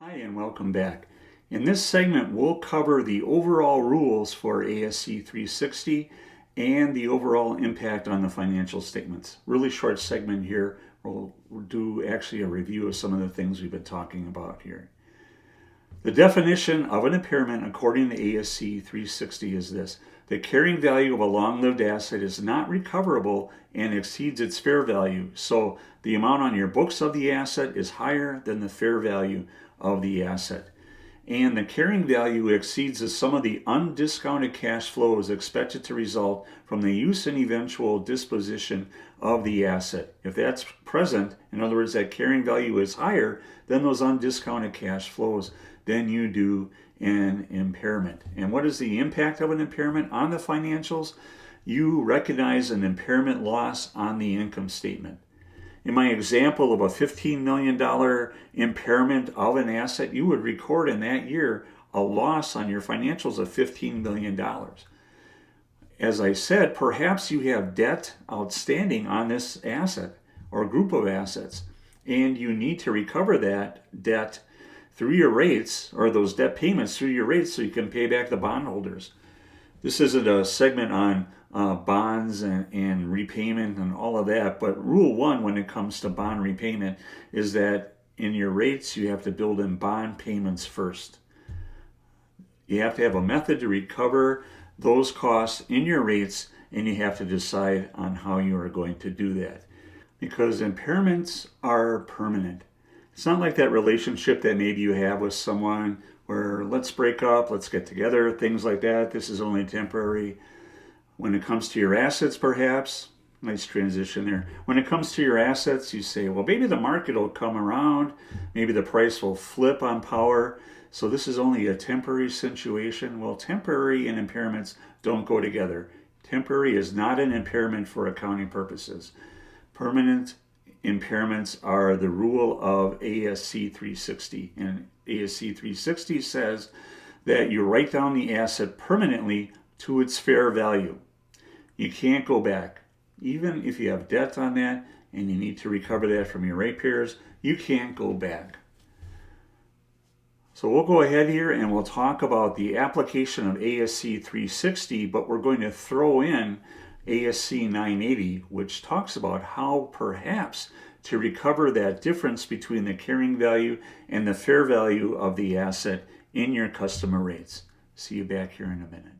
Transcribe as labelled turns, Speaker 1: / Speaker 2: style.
Speaker 1: Hi and welcome back. In this segment we'll cover the overall rules for ASC 360 and the overall impact on the financial statements. Really short segment here. We'll do actually a review of some of the things we've been talking about here. The definition of an impairment according to ASC 360 is this: the carrying value of a long-lived asset is not recoverable and exceeds its fair value. So the amount on your books of the asset is higher than the fair value of the asset. And the carrying value exceeds the sum of the undiscounted cash flows expected to result from the use and eventual disposition of the asset. If that's present, in other words, that carrying value is higher than those undiscounted cash flows, then you do an impairment. And what is the impact of an impairment on the financials? You recognize an impairment loss on the income statement. In my example of a $15 million impairment of an asset, you would record in that year a loss on your financials of $15 million. As I said, perhaps you have debt outstanding on this asset or group of assets, and you need to recover that debt through your rates, or those debt payments through your rates, so you can pay back the bondholders. This isn't a segment on bonds and repayment and all of that, but rule one when it comes to bond repayment is that in your rates you have to build in bond payments first. You have to have a method to recover those costs in your rates, and you have to decide on how you are going to do that, because impairments are permanent. It's not like that relationship that maybe you have with someone where let's break up, let's get together, things like that. This is only temporary. When it comes to your assets, perhaps, nice transition there. When it comes to your assets, you say, well, maybe the market will come around, maybe the price will flip on power, so this is only a temporary situation. Well, temporary and impairments don't go together. Temporary is not an impairment for accounting purposes. Permanent impairments are the rule of ASC 360, and ASC 360 says that you write down the asset permanently to its fair value. You can't go back. Even if you have debt on that and you need to recover that from your ratepayers, you can't go back. So we'll go ahead here and we'll talk about the application of ASC 360, but we're going to throw in ASC 980, which talks about how perhaps to recover that difference between the carrying value and the fair value of the asset in your customer rates. See you back here in a minute.